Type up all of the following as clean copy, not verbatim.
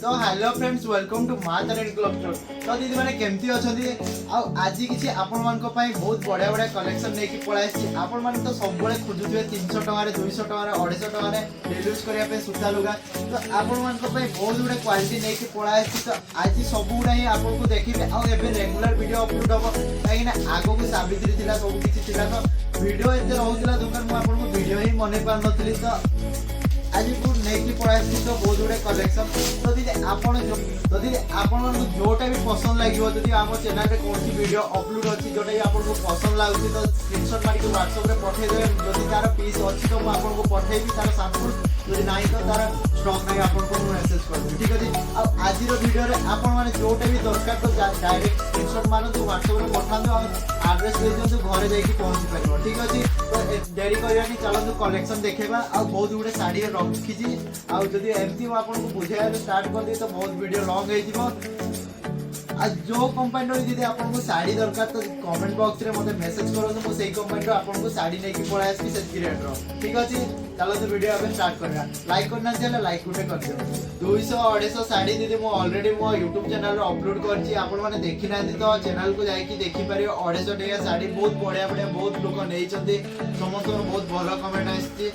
तो hello friends welcome to माँ Tarini club store. तो दीदी मैंने केमती अच्छा आज किसी आपण मान बहुत बढ़िया बढ़िया कलेक्शन नहीं पलाई आपण मैंने तो सब खोजुए 300 टकर 200 टकर 250 टकर डेली यूज करने सूता लुगा। तो आपण मान बहुत गुड़ा क्वालिटी नहीं पलाई। तो आज सब गुड़ा ही आपको देखिए आगे रेगुलर वीडियो अपलोड हम कहीं आग को सावित्री थी सब किसी तो वीडियो एत रोला दुकान मुझे वीडियो ही मन पार नी। तो आज नहीं पड़ाई तो बहुत गुड़े कलेक्शन। तो दीदी आपण जोटा भी पसंद लगे जब आम चैनल में कौन वीडियो अपलोड अच्छी जोटा आपको पसंद लगे तो स्क्रीनशॉट मारिक व्हाट्सएप में पठेदेवे। जदि तार पीस अच्छी तो मुझे पठेबी तार सैंपल जब ना तो तार स्टॉक नहीं आपको मेसेज करदेवी। ठीक अच्छे आज वीडियो मैंने जोटा भी दरकार तो डायरेक्ट स्क्रीनशॉट मारतु व्हाट्सएप में पठातु आड्रेस दे दिखाँ घरे जाकि पहुँची पार। ठीक अच्छे तो डेरी करवानी चलते कलेक्शन देखा बहुत गुड़े शाढ़ी रखी आदि एमती आपको बुझे स्टार्ट कर दी तो बहुत वीडियो लंग हो। जो कंपनी दीदी आपको शाढ़ी दरकार तो कमेंट बॉक्स में मतलब मेसेज करूँ मुझे कंपनी आपको शाढ़ी नहीं पड़ा आसपी से रेट। ठीक अच्छे चलो तो वीडियो अब स्टार्ट करना। लाइक करना चाहिए लाइक गोटे कर दियो। 200-250 शाढ़ी दीदी मुझे ऑलरेडी मो यूट्यूब चैनल अपलोड कर देखी ना तो चैनल को जाकि देखिपार 250 टकिया शाढ़ी बहुत बढ़िया बढ़िया बहुत लोग नहीं समस्त बहुत भल कमेंट आसी।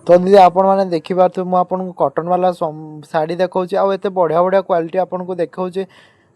तो दीदी आपण मैंने देखिपारे मुझे कॉटन वाला शाढ़ी देखा आते बढ़िया बढ़िया क्वालिटी आपको देखा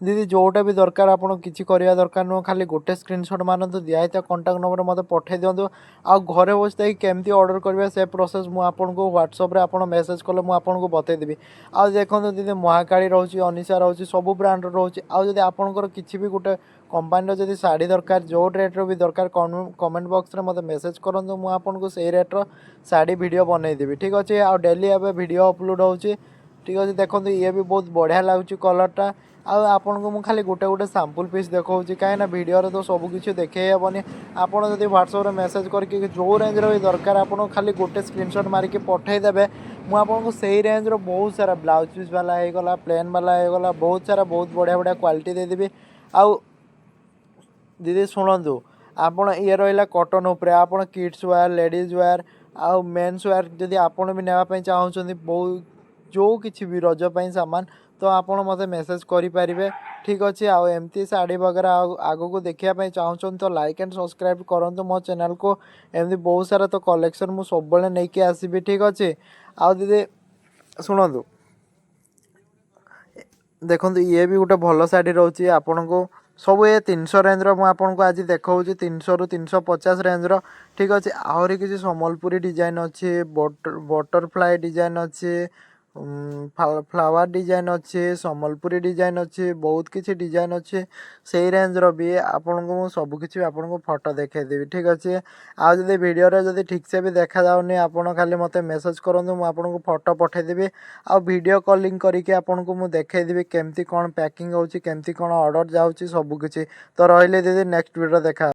दीदी जोटा भी दरकार आपड़ किसी करवा दरकार नुह खाली गोटे स्क्रीनशॉट मारतु दिखाई कॉन्टाक्ट नंबर मत पठे दिंतु आ घरे बसते केमती ऑर्डर करवा से प्रोसेस मुझे व्हाट्सएप रे आपड़ मेसेज कले मुझे बतईदेवी। आ देखो दीदी महाकाली रोचे अनिशा रोचे सब ब्रांड रोचे आदि आपंकर किसी भी गोटे कंपानी जब शाढ़ी दरकार जो रेट्र भी दरकार कमेंट बॉक्स में मतलब मेसेज करूँ मुझे से रेट्र शाढ़ी वीडियो बनईदेवी। ठीक अच्छे आ डेली एवं वीडियो अपलोड हो। ठीक अच्छे देखो ये भी बहुत बढ़िया लगुच कलरटा आपन को खाली गोटे गोटे सैंपल पीस देखा कहीं वीडियो तो सबकि देखनी आपड़ जब व्हाट्सएप में मेसेज करके जो रेंज भी दरकार आप खाली गोटे स्क्रीनशॉट मारिक पठेदेवे मुझे से रेंज बहुत सारा ब्लाउज पीस वाला होगला प्लेन वाला होगला बहुत सारा बहुत बढ़िया बढ़िया क्वालिटी देदेवी। आउ दीदी शुणु आपड़ ये रहा कॉटन उपरे आप किड्स वेयर लेडीज वेयर आउ मेन्स वेयर जदि आपड़ भी नापी चाहते बहुत जो किसी भी रजपाई सामान तो आप मत मेसेज करें। ठीक अच्छे आमती शाढ़ी वगैरह आग को देखापी चाहूँ तो लाइक एंड सब्सक्राइब करूँ मो चैनल को एमती बहुत सारा तो कलेक्शन मुझे सब नहीं आसबि। ठीक अच्छे आ दीदी शुणु देखो ये भी गोटे भल शाढ़ी रोचे आपन को सब ये 300 रेंज आपको आज देखा 300 ରୁ 350 रेंज। ठीक अच्छे आहरी किसी सम्बलपुरी डिजाइन अच्छे बटरफ्लाई डिजाइन अच्छे फ्लावर डिजाइन अच्छे सम्बलपुरी डिजाइन अच्छे बहुत किसी डिजाइन अच्छे से रेंज भी आपको सबकि आपको फोटो देखदेवी। ठीक अच्छे आज वीडियो जब ठीक से भी देखा जाऊनी आप खाली मत मेसेज करूँ मुझे फोटो पठेदेवी आ वीडियो कॉलिंग करके आपको मुझे देखदेवी केमती कौन पैकिंग होमती कौन ऑर्डर जाऊँगी सबकि। तो रही दीदी नेक्स्ट वीडियो देखा।